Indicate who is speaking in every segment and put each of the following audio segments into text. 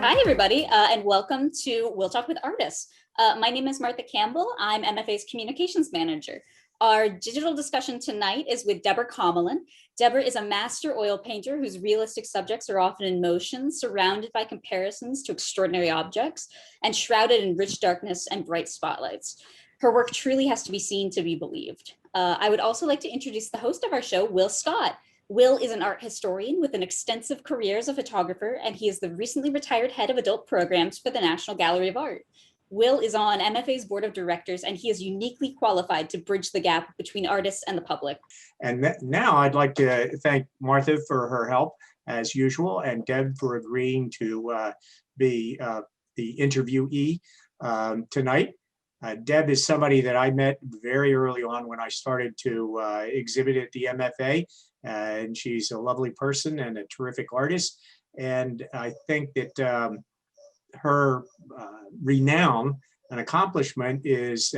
Speaker 1: Hi, everybody, and welcome to We'll Talk with Artists. My name is Martha Campbell. I'm MFA's Communications Manager. Our digital discussion tonight is with Deborah Kommalan. Deborah is a master oil painter whose realistic subjects are often in motion, surrounded by comparisons to extraordinary objects, and shrouded in rich darkness and bright spotlights. Her work truly has to be seen to be believed. I would also like to introduce the host of our show, Wil Scott. Wil is an art historian with an extensive career as a photographer, and he is the recently retired head of adult programs for the National Gallery of Art. Wil is on MFA's board of directors, and he is uniquely qualified to bridge the gap between artists and the public.
Speaker 2: And now I'd like to thank Martha for her help, as usual, and Deb for agreeing to be the interviewee tonight. Deb is somebody that I met very early on when I started to exhibit at the MFA. And she's a lovely person and a terrific artist. And I think that her renown and accomplishment is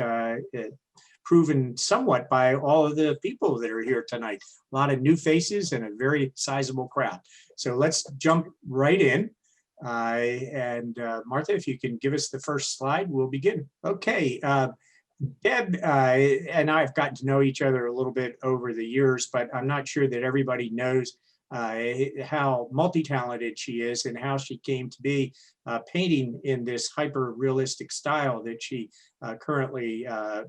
Speaker 2: proven somewhat by all of the people that are here tonight. A lot of new faces and a very sizable crowd. So let's jump right in. And Martha, if you can give us the first slide, we'll begin. Okay. Deb and I have gotten to know each other a little bit over the years, but I'm not sure that everybody knows how multi-talented she is and how she came to be painting in this hyper-realistic style that she currently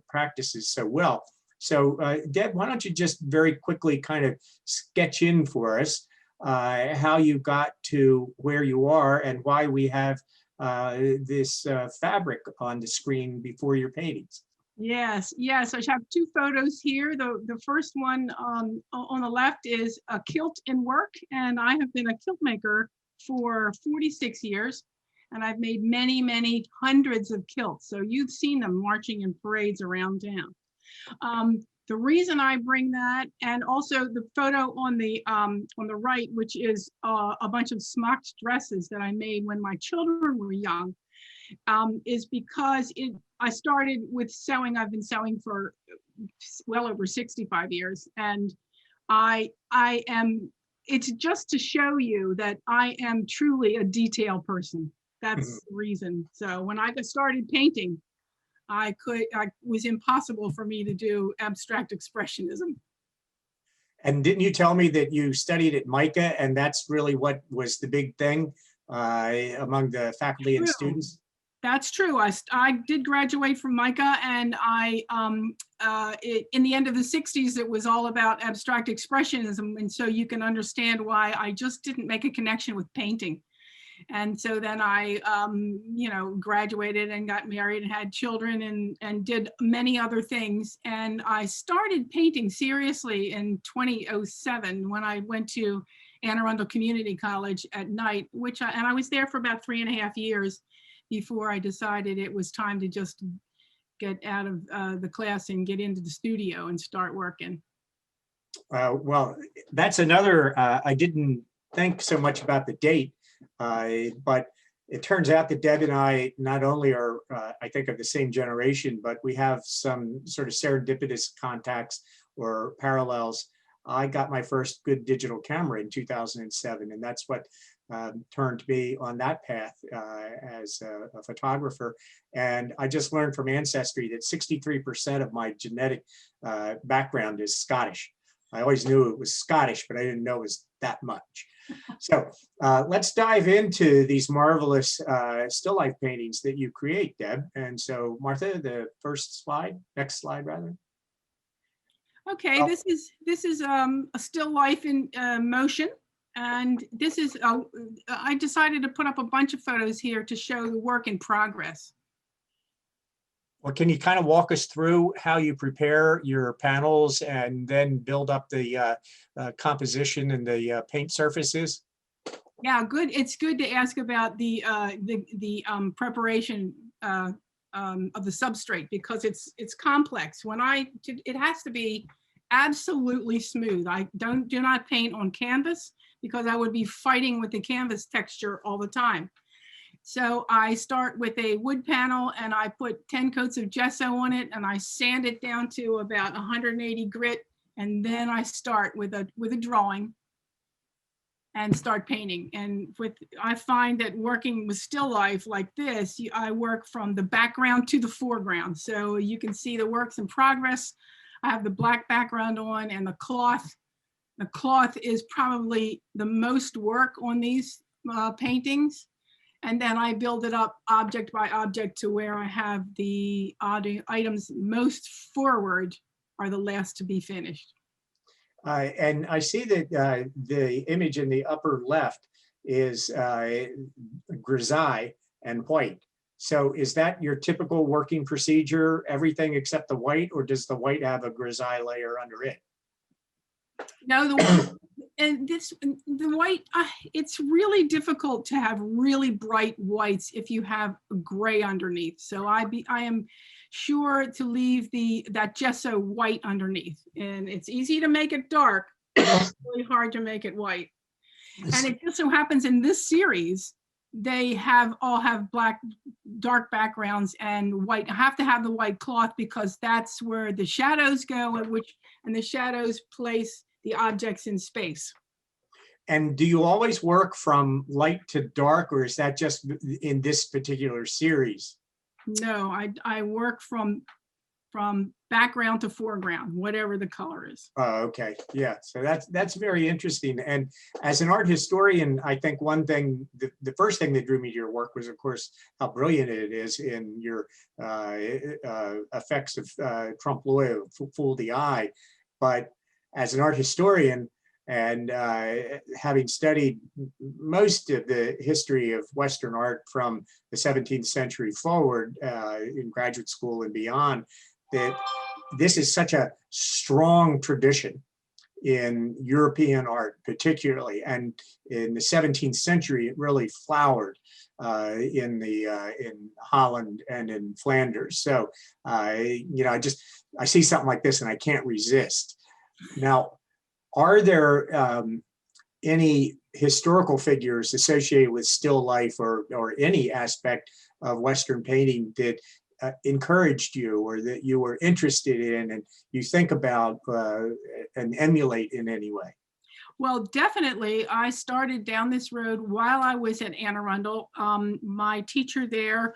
Speaker 2: practices so well. So Deb, why don't you just very quickly kind of sketch in for us how you got to where you are and why we have this fabric on the screen before your paintings.
Speaker 3: Yes. I have two photos here. The first one on the left is a kilt in work, and I have been a quilt maker for 46 years, and I've made many hundreds of kilts. So you've seen them marching in parades around town. The reason I bring that, and also the photo on the right, which is a bunch of smocked dresses that I made when my children were young, is because I started with sewing. I've been sewing for well over 65 years, and it's just to show you that I am truly a detail person. That's the reason. So when I started painting, it was impossible for me to do abstract expressionism.
Speaker 2: And didn't you tell me that you studied at MICA, and that's really what was the big thing among the faculty and students?
Speaker 3: That's true. I did graduate from MICA, and in the end of the 60s, it was all about abstract expressionism. And so you can understand why I just didn't make a connection with painting. And so then I, graduated and got married and had children and did many other things. And I started painting seriously in 2007 when I went to Anne Arundel Community College at night, and I was there for about 3.5 years before I decided it was time to just get out of the class and get into the studio and start working.
Speaker 2: Well, that's another, I didn't think so much about the date, but it turns out that Deb and I not only are, I think, of the same generation, but we have some sort of serendipitous contacts or parallels. I got my first good digital camera in 2007, and that's what turned me on that path as a photographer. And I just learned from Ancestry that 63% of my genetic background is Scottish. I always knew it was Scottish, but I didn't know it was that much. So let's dive into these marvelous still life paintings that you create, Deb. And so Martha, the first slide, next slide rather.
Speaker 3: Okay, oh. This is a still life in motion. And this is, I decided to put up a bunch of photos here to show the work in progress.
Speaker 2: Well, can you kind of walk us through how you prepare your panels and then build up the composition and the paint surfaces?
Speaker 3: Yeah, good. It's good to ask about the preparation of the substrate, because it's complex. It has to be absolutely smooth. I do not paint on canvas, because I would be fighting with the canvas texture all the time. So I start with a wood panel, and I put 10 coats of gesso on it, and I sand it down to about 180 grit, and then I start with a drawing. and start painting. And I find that working with still life like this, I work from the background to the foreground. So you can see the works in progress. I have the black background on and the cloth. The cloth is probably the most work on these paintings. And then I build it up object by object to where I have the items most forward are the last to be finished.
Speaker 2: And I see that the image in the upper left is grisaille and white. So is that your typical working procedure, everything except the white, or does the white have a grisaille layer under it?
Speaker 3: No, the white, it's really difficult to have really bright whites if you have gray underneath. So I am sure to leave that gesso white underneath, and it's easy to make it dark, but it's really hard to make it white. And it just so happens in this series, they all have black, dark backgrounds and white. I have to have the white cloth because that's where the shadows go, and the shadows place the objects in space.
Speaker 2: And do you always work from light to dark, or is that just in this particular series?
Speaker 3: No, I work from background to foreground, whatever the color is.
Speaker 2: Oh, okay. Yeah. So that's very interesting. And as an art historian, I think one thing, the first thing that drew me to your work was, of course, how brilliant it is in your effects of trompe l'oeil, fool the eye. But as an art historian, and having studied most of the history of Western art from the 17th century forward in graduate school and beyond, that this is such a strong tradition in European art, particularly, and in the 17th century, it really flowered in Holland and in Flanders. So, I see something like this and I can't resist. Now, are there any historical figures associated with still life or any aspect of Western painting that encouraged you or that you were interested in and you think about and emulate in any way?
Speaker 3: Well, definitely. I started down this road while I was at Anne Arundel. My teacher there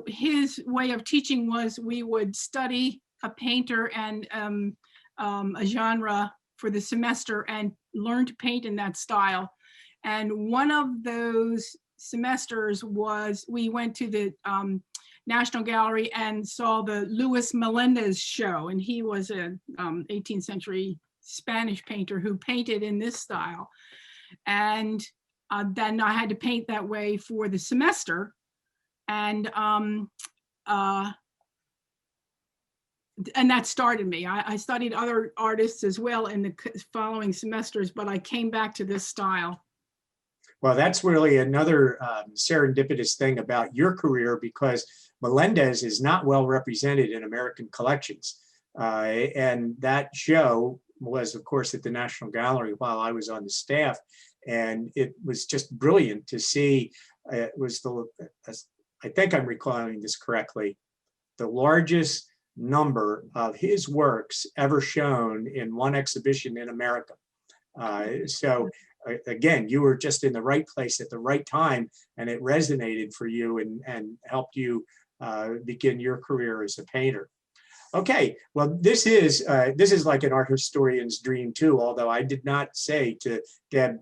Speaker 3: his way of teaching was we would study a painter and a genre for the semester and learn to paint in that style. And one of those semesters was we went to the National Gallery and saw the Luis Melendez show. And he was an 18th century Spanish painter who painted in this style. And then I had to paint that way for the semester. And that started me. I studied other artists as well in the following semesters, but I came back to this style.
Speaker 2: Well, that's really another serendipitous thing about your career, because Melendez is not well represented in American collections. And that show was, of course, at the National Gallery while I was on the staff. And it was just brilliant to see. It was I think I'm recalling this correctly, the largest number of his works ever shown in one exhibition in America. So again, you were just in the right place at the right time, and it resonated for you and helped you begin your career as a painter. Okay, well, this is like an art historian's dream too, although I did not say to Deb,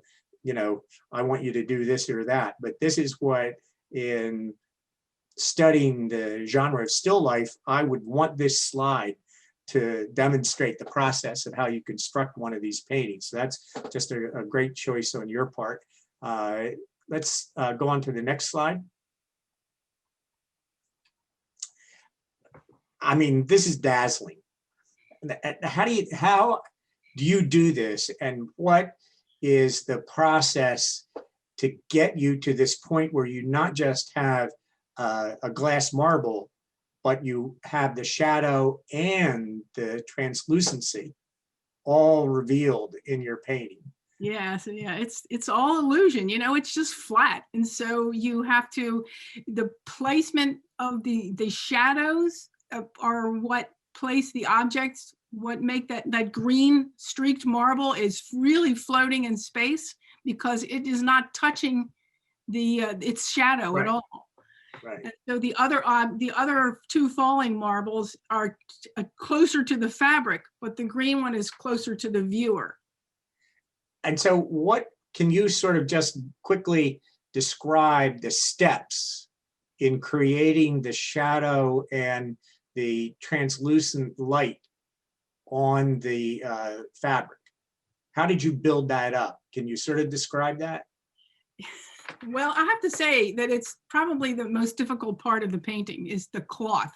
Speaker 2: I want you to do this or that, but this is what, in studying the genre of still life, I would want this slide to demonstrate the process of how you construct one of these paintings. So that's just a great choice on your part. Let's go on to the next slide. I mean, this is dazzling. How do you do this, and what is the process to get you to this point where you not just have a glass marble, but you have the shadow and the translucency all revealed in your painting?
Speaker 3: Yeah, so yeah, it's all illusion, it's just flat. And so you have to, the placement of the shadows are what place the objects what make that green streaked marble is really floating in space because it is not touching its shadow at all.
Speaker 2: Right.
Speaker 3: And so the other two falling marbles are closer to the fabric, but the green one is closer to the viewer.
Speaker 2: And so what can you sort of just quickly describe the steps in creating the shadow and the translucent light on the fabric? How did you build that up? Can you sort of describe that?
Speaker 3: Well, I have to say that it's probably the most difficult part of the painting is the cloth.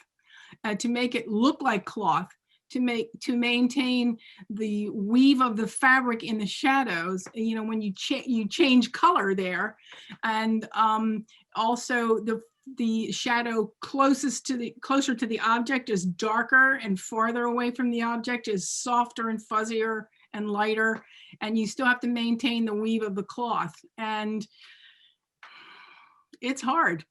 Speaker 3: To make it look like cloth, to maintain the weave of the fabric in the shadows, you know, when you change color there, and also the shadow closer to the object is darker, and farther away from the object is softer and fuzzier and lighter, and you still have to maintain the weave of the cloth, and it's hard.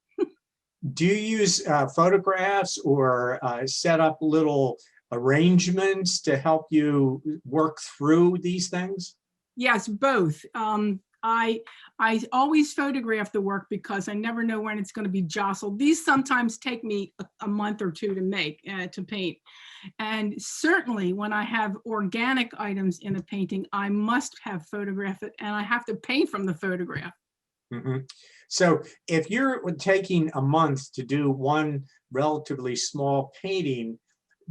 Speaker 2: Do you use photographs or set up little arrangements to help you work through these things?
Speaker 3: Yes, both. I always photograph the work because I never know when it's going to be jostled. These sometimes take me a month or two to make, to paint. And certainly when I have organic items in a painting, I must have photographed it, and I have to paint from the photograph.
Speaker 2: Mm-hmm. So if you're taking a month to do one relatively small painting,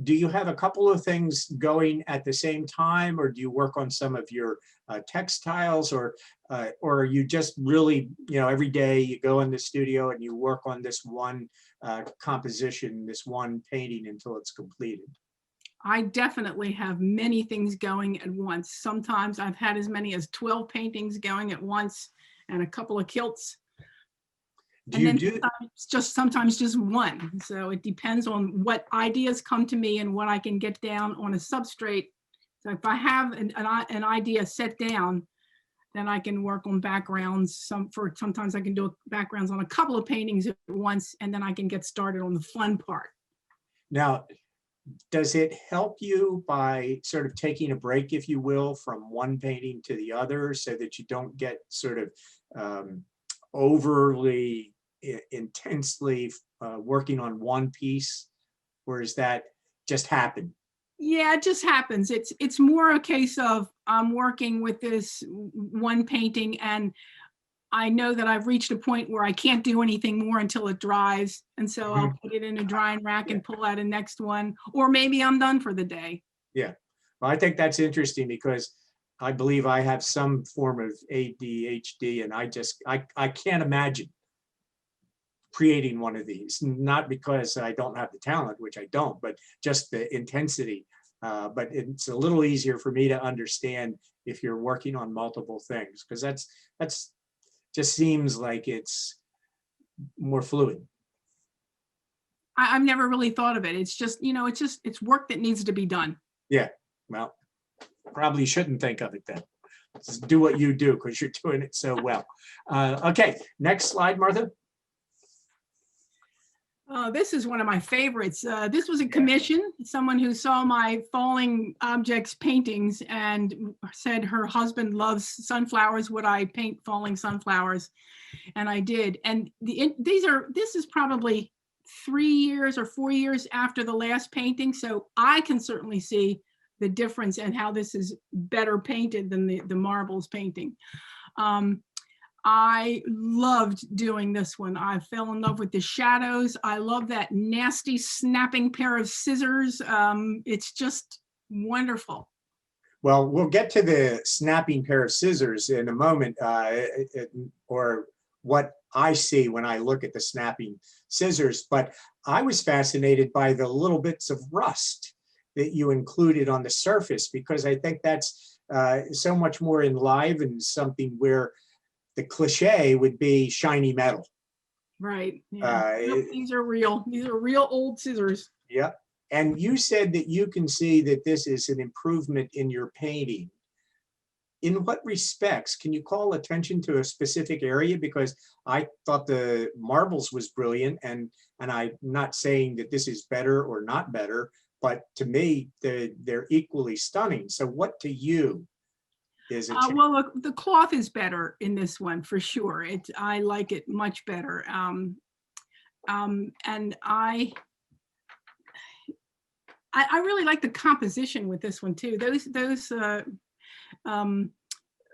Speaker 2: do you have a couple of things going at the same time, or do you work on some of your textiles, or are you just really, you know, every day you go in the studio and you work on this one composition, this one painting until it's completed?
Speaker 3: I definitely have many things going at once. Sometimes I've had as many as 12 paintings going at once, and a couple of kilts. Sometimes just one. So it depends on what ideas come to me and what I can get down on a substrate. So if I have an idea set down, then I can work on backgrounds. Sometimes I can do backgrounds on a couple of paintings at once, and then I can get started on the fun part.
Speaker 2: Now, does it help you by sort of taking a break, if you will, from one painting to the other, so that you don't get sort of overly intensely working on one piece, or does that just happen?
Speaker 3: Yeah, it just happens. It's more a case of I'm working with this one painting, and I know that I've reached a point where I can't do anything more until it dries. And so I'll put it in a drying rack and pull out a next one, or maybe I'm done for the day.
Speaker 2: Yeah, well, I think that's interesting because I believe I have some form of ADHD, and I can't imagine creating one of these, not because I don't have the talent, which I don't, but just the intensity. But it's a little easier for me to understand if you're working on multiple things, because that's just seems like it's more fluid.
Speaker 3: I've never really thought of it. It's just, you know, it's work that needs to be done.
Speaker 2: Yeah, well, probably shouldn't think of it then. Just do what you do because you're doing it so well. Okay, next slide, Martha.
Speaker 3: This is one of my favorites. This was a commission, someone who saw my falling objects paintings and said her husband loves sunflowers. Would I paint falling sunflowers? And I did. And this is probably 3 years or 4 years after the last painting. So I can certainly see the difference and how this is better painted than the marbles painting. I loved doing this one. I fell in love with the shadows. I love that nasty snapping pair of scissors. It's just wonderful.
Speaker 2: Well, we'll get to the snapping pair of scissors in a moment, or what I see when I look at the snapping scissors, but I was fascinated by the little bits of rust that you included on the surface, because I think that's so much more enlivened, something where the cliche would be shiny metal.
Speaker 3: Right. Yeah. These are real. These are real old scissors.
Speaker 2: Yeah. And you said that you can see that this is an improvement in your painting. In what respects? Can you call attention to a specific area? Because I thought the marbles was brilliant, and I'm not saying that this is better or not better, but to me, they're equally stunning. So what to you is a change?
Speaker 3: Well, the cloth is better in this one for sure. I like it much better. And I really like the composition with this one too. Those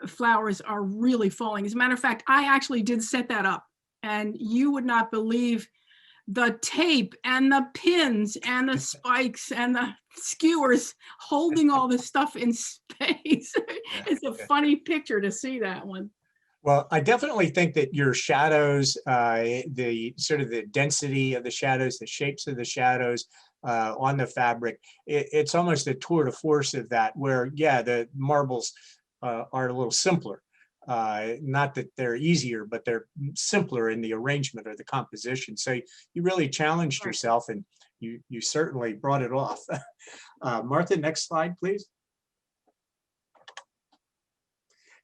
Speaker 3: flowers are really falling. As a matter of fact, I actually did set that up, and you would not believe the tape and the pins and the spikes and the skewers holding all this stuff in space. It's a funny picture to see that one.
Speaker 2: Well, I definitely think that your shadows, the sort of the density of the shadows, the shapes of the shadows on the fabric, it's almost a tour de force of that, where, yeah, the marbles are a little simpler. Not that they're easier, but they're simpler in the arrangement or the composition. So you really challenged yourself, and you certainly brought it off. Martha, next slide, please.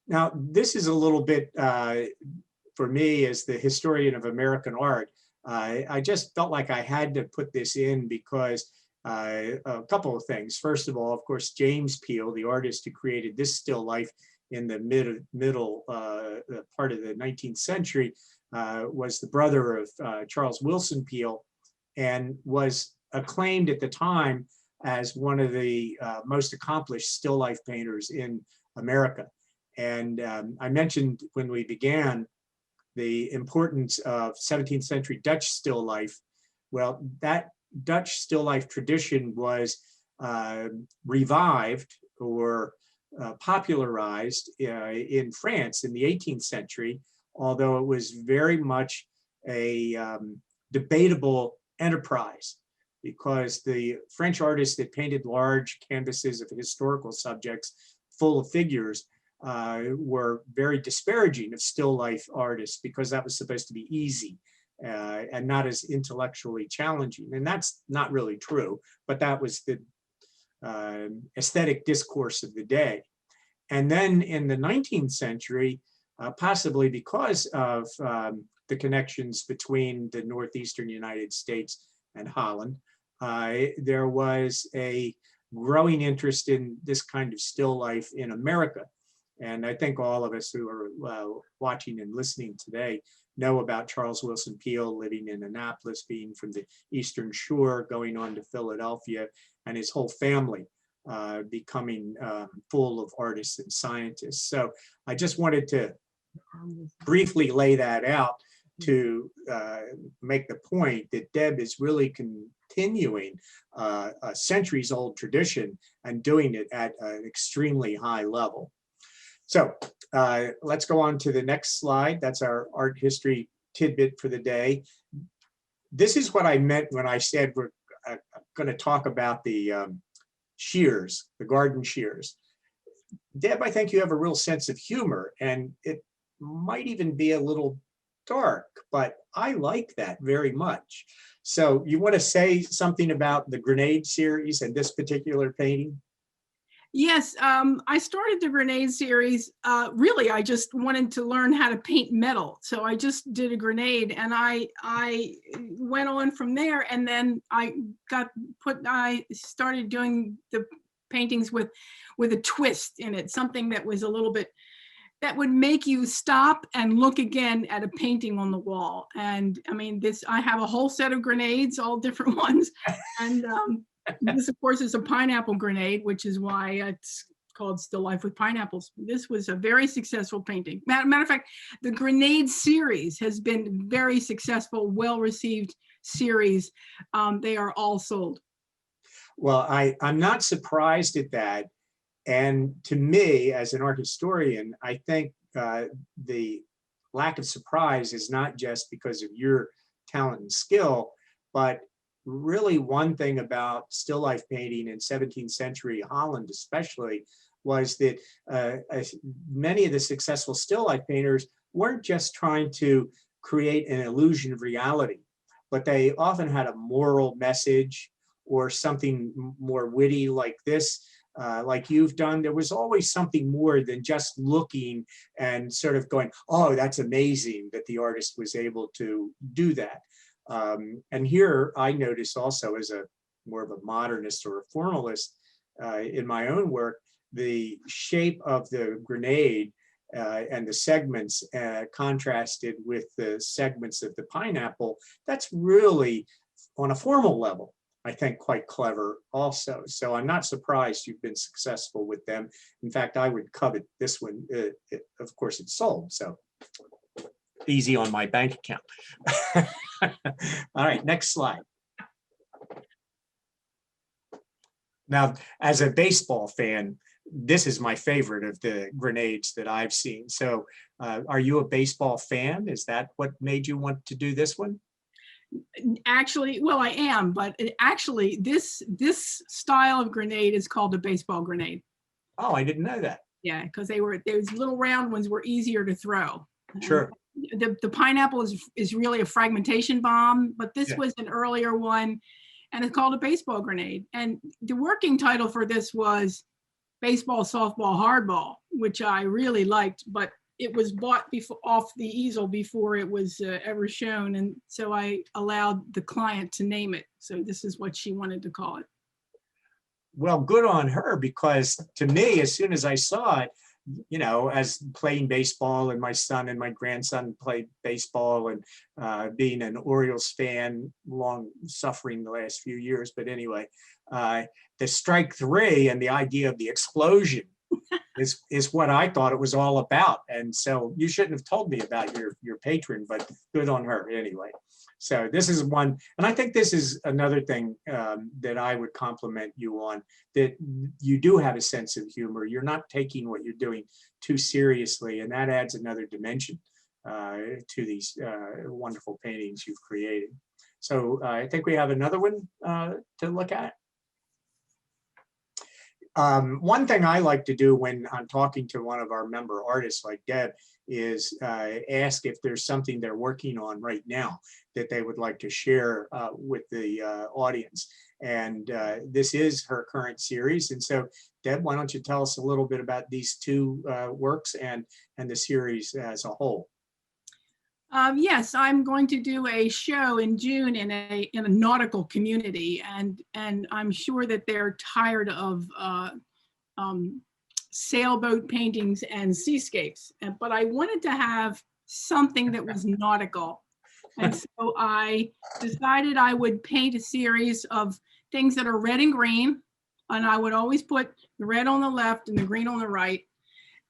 Speaker 2: Now, this is a little bit, for me as the historian of American art, I just felt like I had to put this in because a couple of things. First of all, of course, James Peale, the artist who created this still life in the middle part of the 19th century, was the brother of Charles Wilson Peale, and was acclaimed at the time as one of the most accomplished still life painters in America. And I mentioned when we began the importance of 17th century Dutch still life. Well, that Dutch still life tradition was revived or popularized in France in the 18th century, although it was very much a debatable enterprise, because the French artists that painted large canvases of historical subjects full of figures were very disparaging of still life artists, because that was supposed to be easy and not as intellectually challenging. And that's not really true, but that was the aesthetic discourse of the day. And then in the 19th century, possibly because of the connections between the northeastern United States and Holland, there was a growing interest in this kind of still life in America. And I think all of us who are watching and listening today know about Charles Wilson Peale living in Annapolis, being from the Eastern Shore, going on to Philadelphia, and his whole family becoming full of artists and scientists. So I just wanted to briefly lay that out to make the point that Deb is really continuing a centuries-old tradition and doing it at an extremely high level. So let's go on to the next slide. That's our art history tidbit for the day. This is what I meant when I said we're going to talk about the shears, the garden shears. Deb, I think you have a real sense of humor, and it might even be a little dark, but I like that very much. So you want to say something about the Grenade series and this particular painting?
Speaker 3: Yes, I started the Grenade series. Really, I just wanted to learn how to paint metal. So I just did a grenade, and I went on from there. And then I started doing the paintings with a twist in it, something that was a little bit, that would make you stop and look again at a painting on the wall. And I mean, I have a whole set of grenades, all different ones. And this, of course, is a pineapple grenade, which is why it's called Still Life with Pineapples. This was a very successful painting. Matter of fact, the Grenade series has been very successful, well-received series. They are all sold.
Speaker 2: Well, I'm not surprised at that. And to me, as an art historian, I think the lack of surprise is not just because of your talent and skill, but really one thing about still life painting in 17th century Holland especially was that many of the successful still life painters weren't just trying to create an illusion of reality, but they often had a moral message or something more witty like this, like you've done. There was always something more than just looking and sort of going, oh, that's amazing that the artist was able to do that. And here I noticed also as a more of a modernist or a formalist in my own work, the shape of the grenade and the segments contrasted with the segments of the pineapple, that's really on a formal level, I think, quite clever also. So I'm not surprised you've been successful with them. In fact, I would covet this one. Of course, it's sold, so easy on my bank account. All right, next slide. Now, as a baseball fan, this is my favorite of the grenades that I've seen. So are you a baseball fan? Is that what made you want to do this one?
Speaker 3: Actually, well, I am, but actually this style of grenade is called a baseball grenade.
Speaker 2: Oh, I didn't know that.
Speaker 3: Yeah, because those little round ones were easier to throw.
Speaker 2: Sure.
Speaker 3: The pineapple is really a fragmentation bomb, but this was an earlier one, and it's called a baseball grenade. And the working title for this was baseball, softball, hardball, which I really liked, but it was bought off the easel before it was ever shown. And so I allowed the client to name it. So this is what she wanted to call it.
Speaker 2: Well, good on her, because to me, as soon as I saw it, you know, as playing baseball, and my son and my grandson played baseball, and being an Orioles fan, long suffering the last few years. But anyway, the strike three and the idea of the explosion is what I thought it was all about. And so you shouldn't have told me about your patron, but good on her anyway. So this is one, and I think this is another thing that I would compliment you on, that you do have a sense of humor. You're not taking what you're doing too seriously, and that adds another dimension to these wonderful paintings you've created. So I think we have another one to look at. One thing I like to do when I'm talking to one of our member artists like Deb is ask if there's something they're working on right now that they would like to share with the audience. And this is her current series. And so, Deb, why don't you tell us a little bit about these two works and the series as a whole?
Speaker 3: Yes, I'm going to do a show in June in a nautical community, and I'm sure that they're tired of sailboat paintings and seascapes. But I wanted to have something that was nautical, and so I decided I would paint a series of things that are red and green, and I would always put the red on the left and the green on the right.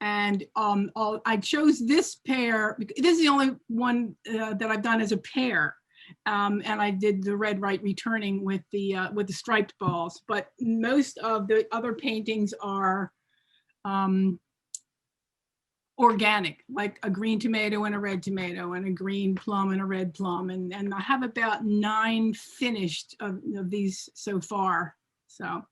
Speaker 3: And I chose this pair because this is the only one that I've done as a pair, and I did the red right returning with the striped balls. But most of the other paintings are organic, like a green tomato and a red tomato, and a green plum and a red plum, and I have about 9 finished of these so far. So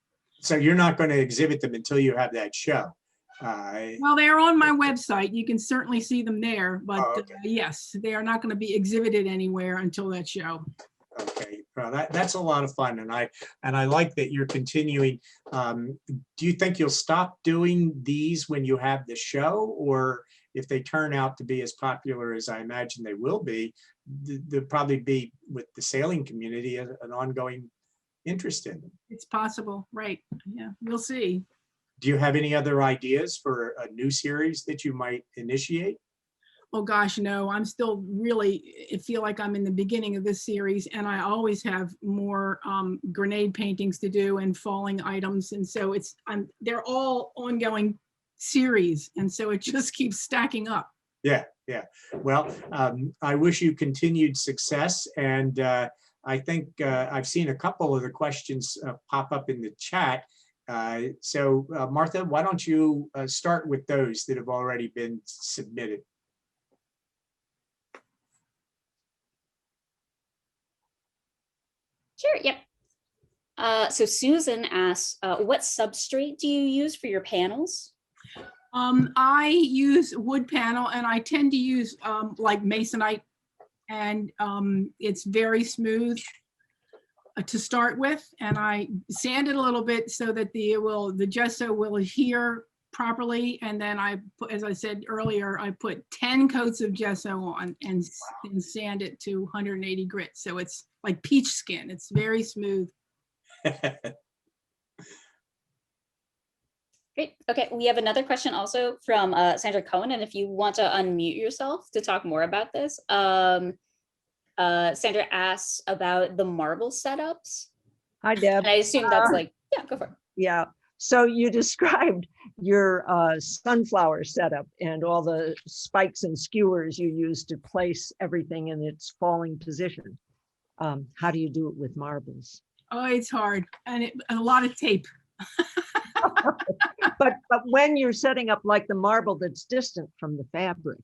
Speaker 2: you're not going to exhibit them until you have that show?
Speaker 3: Well, they're on my website. You can certainly see them there, but
Speaker 2: okay.
Speaker 3: Yes, they are not going to be exhibited anywhere until that show.
Speaker 2: Okay, well, that's a lot of fun, and I like that you're continuing. Do you think you'll stop doing these when you have the show, or if they turn out to be as popular as I imagine they will be, there'll probably be with the sailing community an ongoing interest in them?
Speaker 3: It's possible, right? Yeah, we'll see.
Speaker 2: Do you have any other ideas for a new series that you might initiate?
Speaker 3: Oh gosh, no, I'm still I feel like I'm in the beginning of this series, and I always have more grenade paintings to do and falling items. And so they're all ongoing series. And so it just keeps stacking up.
Speaker 2: Yeah. Well, I wish you continued success. And I think I've seen a couple of the questions pop up in the chat. So Martha, why don't you start with those that have already been submitted?
Speaker 1: Sure, yep. So Susan asks, what substrate do you use for your panels?
Speaker 3: I use wood panel, and I tend to use like masonite, and it's very smooth to start with, and I sand it a little bit so that the gesso will adhere properly. And then as I said earlier, I put 10 coats of gesso on and sand it to 180 grit. So it's like peach skin. It's very smooth.
Speaker 1: Great. Okay, we have another question also from Sandra Cohen, and if you want to unmute yourself to talk more about this, Sandra asks about the marble setups.
Speaker 4: Hi, Deb.
Speaker 1: And I assume that's like, yeah, go for it.
Speaker 4: Yeah. So you described your sunflower setup and all the spikes and skewers you use to place everything in its falling position. How do you do it with marbles?
Speaker 3: Oh, it's hard, and a lot of tape.
Speaker 4: But when you're setting up like the marble that's distant from the fabric.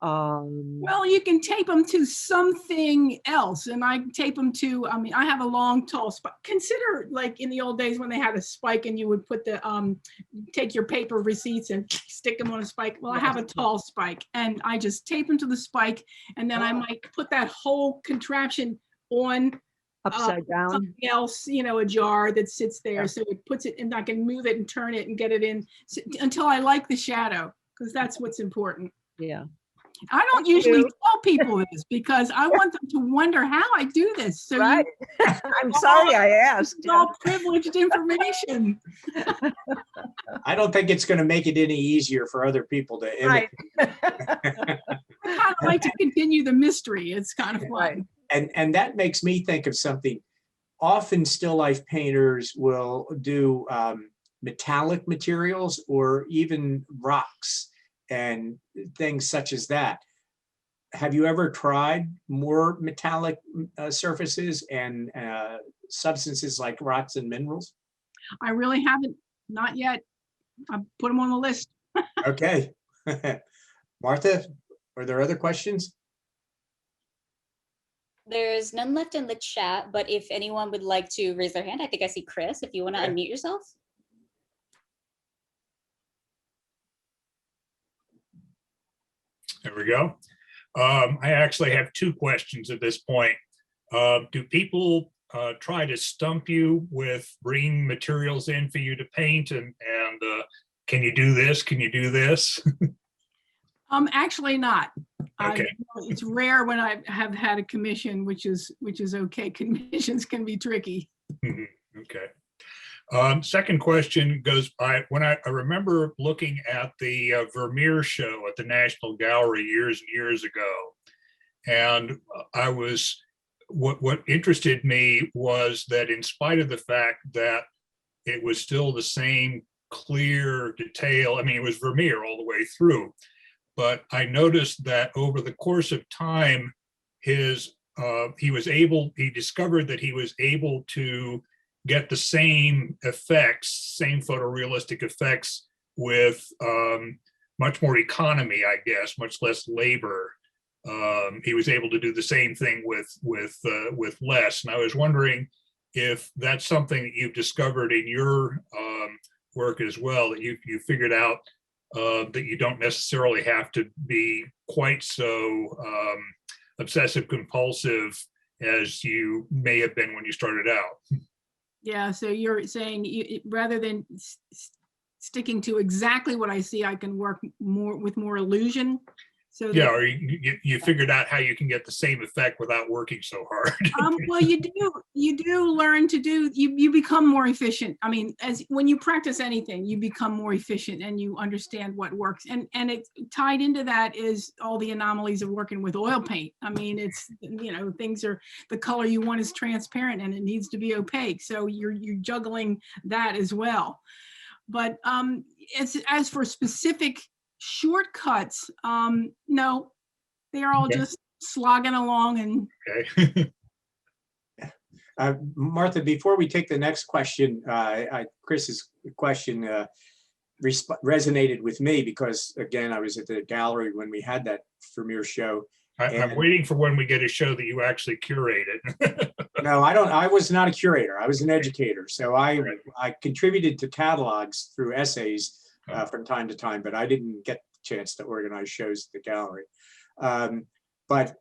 Speaker 3: Well, you can tape them to something else, and I tape them to, I mean, I have a long, tall spike. Consider like in the old days when they had a spike and you would put the, take your paper receipts and stick them on a spike. Well, I have a tall spike, and I just tape them to the spike, and then I might put that whole contraption on
Speaker 4: Upside down.
Speaker 3: something else, you know, a jar that sits there.
Speaker 4: Yeah.
Speaker 3: So it puts it, and I can move it and turn it and get it in until I like the shadow, because that's what's important.
Speaker 4: Yeah.
Speaker 3: I don't usually tell people this because I want them to wonder how I do this. So
Speaker 4: Right. I'm sorry I asked.
Speaker 3: it's all privileged information.
Speaker 2: I don't think it's going to make it any easier for other people to imitate.
Speaker 4: Right.
Speaker 3: I kind of like to continue the mystery. It's kind of fun.
Speaker 4: Right.
Speaker 2: And that makes me think of something. Often still life painters will do metallic materials or even rocks and things such as that. Have you ever tried more metallic surfaces and substances like rocks and minerals?
Speaker 3: I really haven't, not yet. I put them on the list.
Speaker 2: Okay. Martha, are there other questions?
Speaker 1: There's none left in the chat, but if anyone would like to raise their hand, I think I see Chris, if you want to
Speaker 2: Okay.
Speaker 1: unmute yourself.
Speaker 5: There we go. I actually have two questions at this point. Do people try to stump you with bringing materials in for you to paint and can you do this? Can you do this?
Speaker 3: Actually not.
Speaker 5: Okay.
Speaker 3: It's rare when I have had a commission, which is okay. Commissions can be tricky.
Speaker 5: Okay. Second question goes, I remember looking at the Vermeer show at the National Gallery years and years ago. And what interested me was that in spite of the fact that it was still the same clear detail, I mean, it was Vermeer all the way through, but I noticed that over the course of time, he discovered that he was able to get the same effects, same photorealistic effects with much more economy, I guess, much less labor. He was able to do the same thing with less. And I was wondering if that's something that you've discovered in your work as well, that you figured out that you don't necessarily have to be quite so obsessive compulsive as you may have been when you started out.
Speaker 3: Yeah, so you're saying rather than sticking to exactly what I see, I can work more with more illusion. So
Speaker 5: yeah, or you figured out how you can get the same effect without working so hard.
Speaker 3: Well, you do learn to do, you become more efficient. I mean, when you practice anything, you become more efficient and you understand what works. And it tied into that is all the anomalies of working with oil paint. I mean, it's, you know, things are, the color you want is transparent and it needs to be opaque. So you're juggling that as well. But as for specific shortcuts, no, they're all just slogging along. And
Speaker 5: Okay.
Speaker 2: Martha, before we take the next question, Chris's question resonated with me because, again, I was at the gallery when we had that Vermeer show.
Speaker 5: I'm waiting for when we get a show that you actually curated.
Speaker 2: No, I don't. I was not a curator. I was an educator. So I contributed to catalogs through essays from time to time, but I didn't get the chance to organize shows at the gallery. But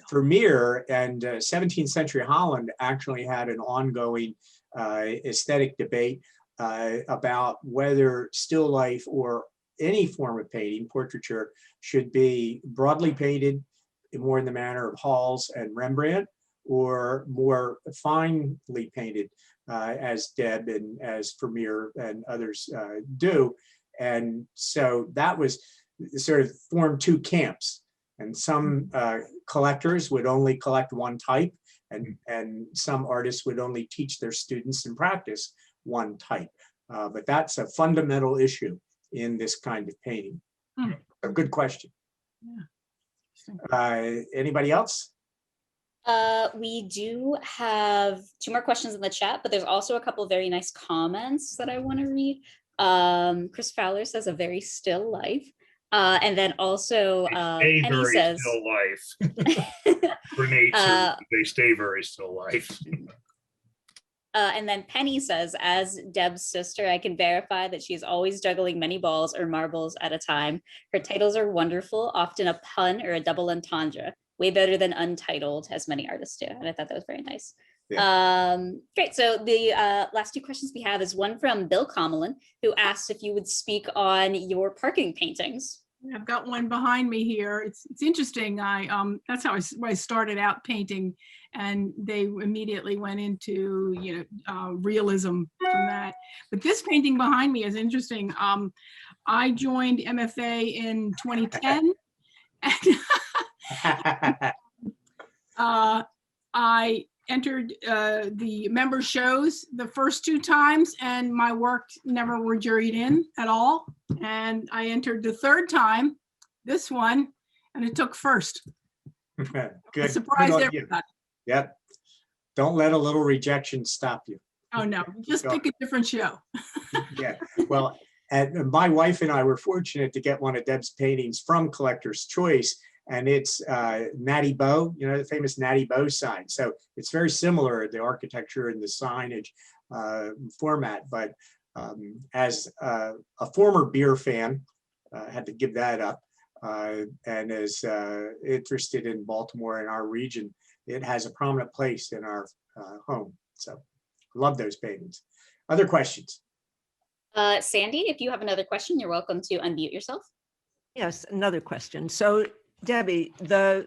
Speaker 2: Vermeer and 17th century Holland actually had an ongoing aesthetic debate about whether still life or any form of painting, portraiture, should be broadly painted more in the manner of Hals and Rembrandt, or more finely painted, as Deb and as Vermeer and others do. And so that was sort of formed two camps. And some collectors would only collect one type, and some artists would only teach their students and practice one type. But that's a fundamental issue in this kind of painting. A good question. Anybody else?
Speaker 1: We do have 2 more questions in the chat, but there's also a couple of very nice comments that I want to read. Chris Fowler says a very still life. And then also
Speaker 5: Penny
Speaker 1: Penny says
Speaker 5: still life. For nature, they stay very still life.
Speaker 1: And then Penny says, as Deb's sister, I can verify that she's always juggling many balls or marbles at a time. Her titles are wonderful, often a pun or a double entendre. Way better than untitled, as many artists do. And I thought that was very nice. Yeah. Great. So the last 2 questions we have is one from Wil Kommalan, who asked if you would speak on your parking paintings.
Speaker 3: I've got one behind me here. It's interesting. That's how I started out painting, and they immediately went into realism from that. But this painting behind me is interesting. I joined MFA in 2010. I entered the member shows the first 2 times, and my work never were juried in at all. And I entered the 3rd time, this one, and it took first.
Speaker 2: Good.
Speaker 3: I surprised everybody.
Speaker 2: Yep. Don't let a little rejection stop you.
Speaker 3: Oh no, just pick a different show.
Speaker 2: Yeah. Well, and my wife and I were fortunate to get one of Deb's paintings from Collector's Choice. And it's Natty Bow, the famous Natty Bow sign. So it's very similar, the architecture and the signage format. But as a former beer fan, had to give that up. And as interested in Baltimore and our region, it has a prominent place in our home. So love those paintings. Other questions?
Speaker 1: Sandy, if you have another question, you're welcome to unmute yourself.
Speaker 4: Yes, another question. So Debbie, a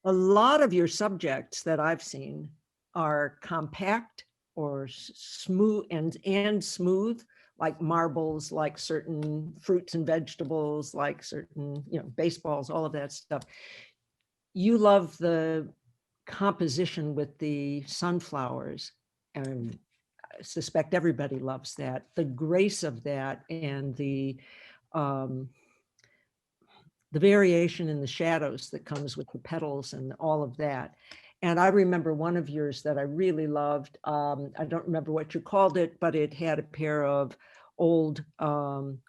Speaker 4: lot of your subjects that I've seen are compact or smooth and smooth, like marbles, like certain fruits and vegetables, like certain, baseballs, all of that stuff. You love the composition with the sunflowers, and I suspect everybody loves that. The grace of that and the variation in the shadows that comes with the petals and all of that. And I remember one of yours that I really loved. I don't remember what you called it, but it had a pair of old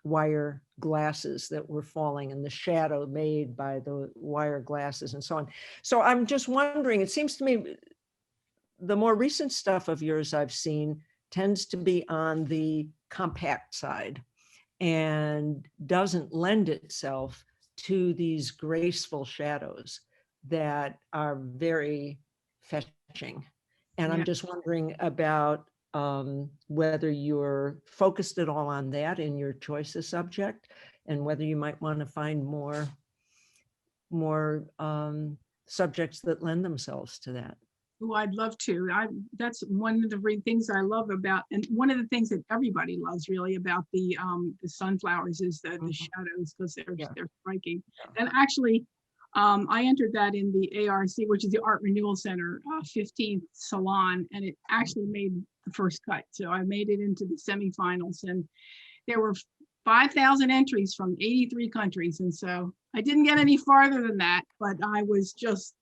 Speaker 4: wire glasses that were falling, and the shadow made by the wire glasses and so on. So I'm just wondering, it seems to me the more recent stuff of yours I've seen tends to be on the compact side and doesn't lend itself to these graceful shadows that are very fetching. And I'm just wondering about whether you're focused at all on that in your choice of subject, and whether you might want to find more subjects that lend themselves to that.
Speaker 3: Oh, I'd love to. That's one of the things I love about, and one of the things that everybody loves really about the sunflowers is the shadows, because they're striking. And actually, I entered that in the ARC, which is the Art Renewal Center 15th Salon, and it actually made the first cut. So I made it into the semifinals, and there were 5,000 entries from 83 countries. And so I didn't get any farther than that, but I was just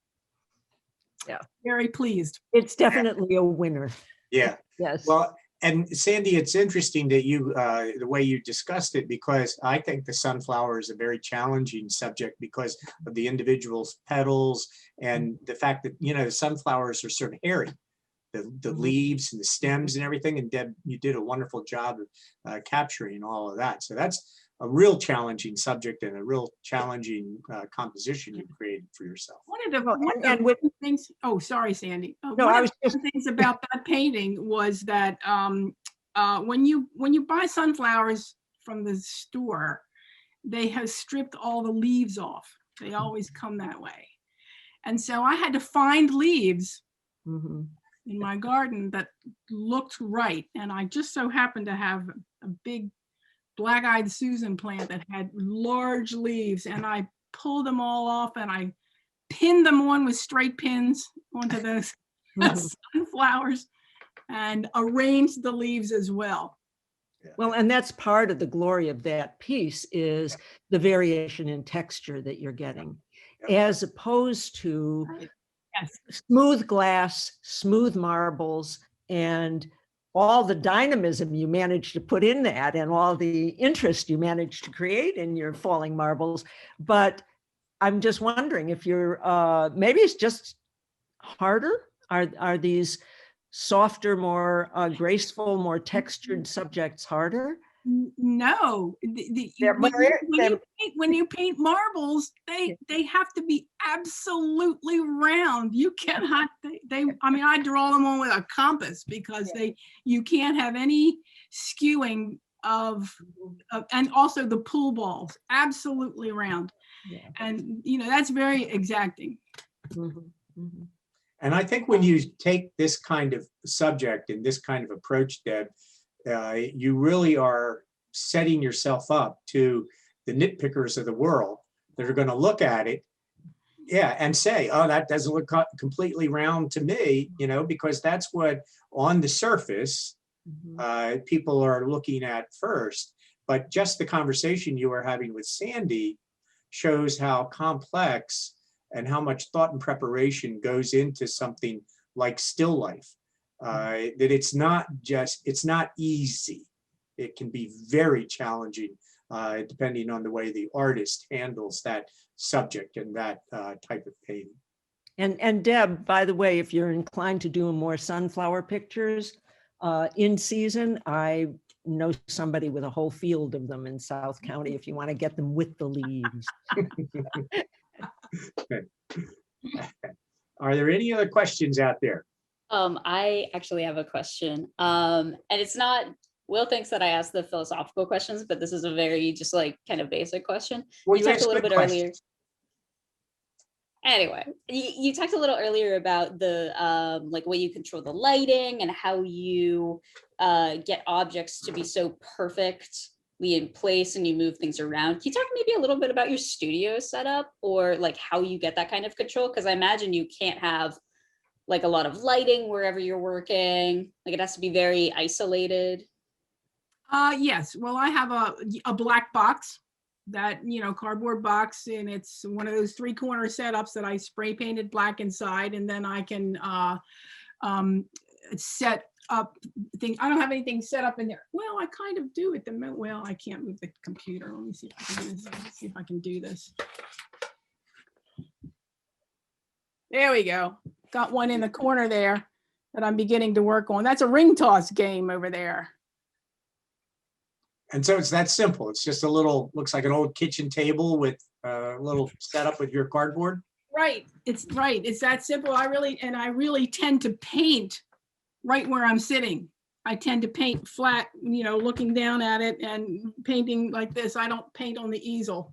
Speaker 3: very pleased.
Speaker 4: It's definitely a winner.
Speaker 2: Yeah.
Speaker 4: Yes.
Speaker 2: Well, and Sandy, it's interesting that you, the way you discussed it, because I think the sunflower is a very challenging subject because of the individual's petals and the fact that, the sunflowers are sort of hairy, the leaves and the stems and everything. And Deb, you did a wonderful job of capturing all of that. So that's a real challenging subject and a real challenging composition you created for yourself.
Speaker 3: One of the things, oh, sorry, Sandy.
Speaker 4: No,
Speaker 3: one of the things about that painting was that when you buy sunflowers from the store, they have stripped all the leaves off. They always come that way. And so I had to find leaves
Speaker 4: Mhm.
Speaker 3: in my garden that looked right. And I just so happened to have a big black-eyed Susan plant that had large leaves, and I pulled them all off and I pinned them on with straight pins onto those
Speaker 4: Mhm.
Speaker 3: sunflowers and arranged the leaves as well.
Speaker 4: Well, and that's part of the glory of that piece is the variation in texture that you're getting, as opposed to
Speaker 3: Yes.
Speaker 4: smooth glass, smooth marbles, and all the dynamism you managed to put in that and all the interest you managed to create in your falling marbles. But I'm just wondering if you're, maybe it's just harder. Are these softer, more graceful, more textured subjects harder?
Speaker 3: No,
Speaker 4: They're more-
Speaker 3: when you paint marbles, they have to be absolutely round. You cannot, I mean, I draw them on with a compass because you can't have any skewing of, and also the pool balls, absolutely round.
Speaker 4: Yeah.
Speaker 3: And, you know, that's very exacting.
Speaker 4: Mhm, mhm.
Speaker 2: And I think when you take this kind of subject and this kind of approach, Deb, you really are setting yourself up to the nitpickers of the world that are going to look at it, and say, oh, that doesn't look completely round to me, you know, because that's what on the surface people are looking at first. But just the conversation you were having with Sandy shows how complex and how much thought and preparation goes into something like still life. That it's not easy. It can be very challenging depending on the way the artist handles that subject and that type of painting.
Speaker 4: And Deb, by the way, if you're inclined to do more sunflower pictures in season, I know somebody with a whole field of them in South County if you want to get them with the leaves.
Speaker 2: Are there any other questions out there?
Speaker 1: I actually have a question. And it's not, Will thinks that I asked the philosophical questions, but this is a very just like kind of basic question.
Speaker 2: Well,
Speaker 1: You talked a little bit
Speaker 2: questions.
Speaker 1: earlier. Anyway, you talked a little earlier about the like way you control the lighting and how you get objects to be so perfectly in place and you move things around. Can you talk maybe a little bit about your studio setup or like how you get that kind of control? Because I imagine you can't have like a lot of lighting wherever you're working. Like it has to be very isolated.
Speaker 3: Yes, well, I have a black box that, you know, cardboard box, and it's one of those 3-corner setups that I spray painted black inside, and then I can set up things. I don't have anything set up in there. Well, I kind of do at the moment. Well, I can't move the computer. Let me see if I can do this. Let's see if I can do this. There we go. Got one in the corner there that I'm beginning to work on. That's a ring toss game over there.
Speaker 2: And so it's that simple. It's just a little, looks like an old kitchen table with a little setup with your cardboard.
Speaker 3: Right. It's right. It's that simple. I really tend to paint right where I'm sitting. I tend to paint flat, you know, looking down at it and painting like this. I don't paint on the easel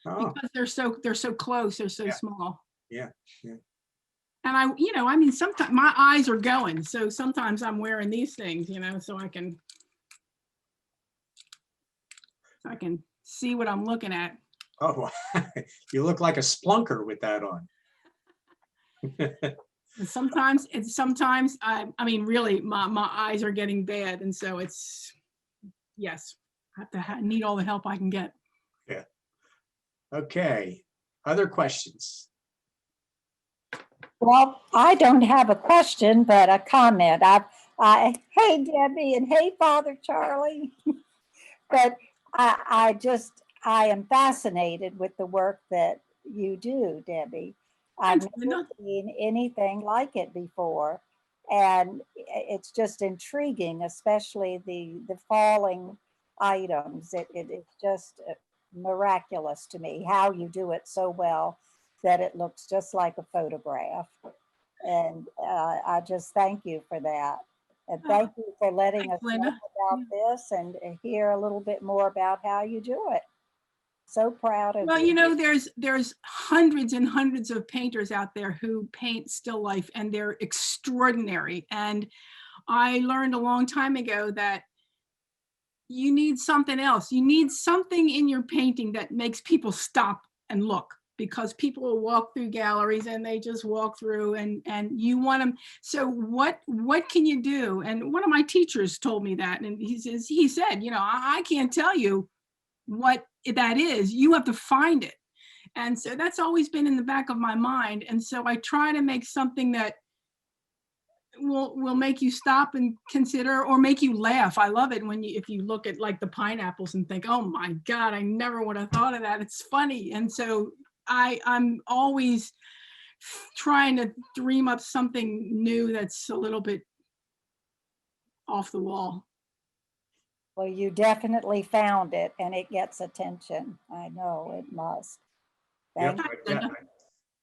Speaker 3: because they're so close. They're so small.
Speaker 2: Yeah.
Speaker 3: And I mean, sometimes my eyes are going. So sometimes I'm wearing these things, you know, so I can see what I'm looking at.
Speaker 2: Oh, you look like a splunker with that on.
Speaker 3: And sometimes I mean, really, my eyes are getting bad. And so it's, yes, I have to need all the help I can get.
Speaker 2: Yeah. Okay. Other questions?
Speaker 6: Well, I don't have a question, but a comment. Hey, Debbie, and hey, Father Charlie. But I am fascinated with the work that you do, Debbie. I've never seen anything like it before. And it's just intriguing, especially the falling items. It's just miraculous to me how you do it so well that it looks just like a photograph. And I just thank you for that. And thank you for letting us know about this and hear a little bit more about how you do it. So proud of
Speaker 3: Well,
Speaker 6: you.
Speaker 3: you know, there's hundreds and hundreds of painters out there who paint still life, and they're extraordinary. And I learned a long time ago that you need something else. You need something in your painting that makes people stop and look, because people will walk through galleries and they just walk through, and you want them. So what can you do? And one of my teachers told me that, and he said, you know, I can't tell you what that is. You have to find it. And so that's always been in the back of my mind. And so I try to make something that will make you stop and consider, or make you laugh. I love it when if you look at like the pineapples and think, oh my God, I never would have thought of that. It's funny. And so I'm always trying to dream up something new that's a little bit off the wall.
Speaker 6: Well, you definitely found it, and it gets attention. I know it must.
Speaker 2: Yep,
Speaker 6: Thank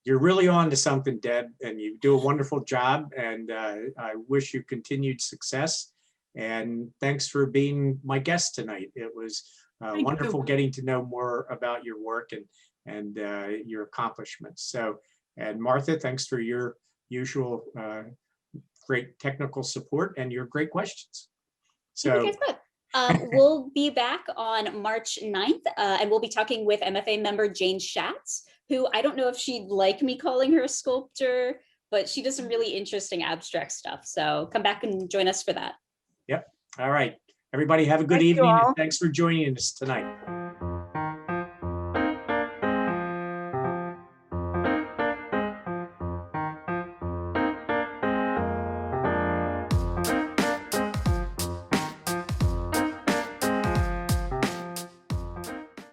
Speaker 2: you're really on to something, Deb, and you do a wonderful job. And I wish you continued success. And thanks for being my guest tonight. It was wonderful getting to know more about your work and your accomplishments. So, and Martha, thanks for your usual great technical support and your great questions. So.
Speaker 1: We'll be back on March 9th, and we'll be talking with MFA member Jane Schatz, who I don't know if she'd like me calling her a sculptor, but she does some really interesting abstract stuff. So come back and join us for that.
Speaker 2: Yep. All right. Everybody have a good evening. And thanks for joining us tonight.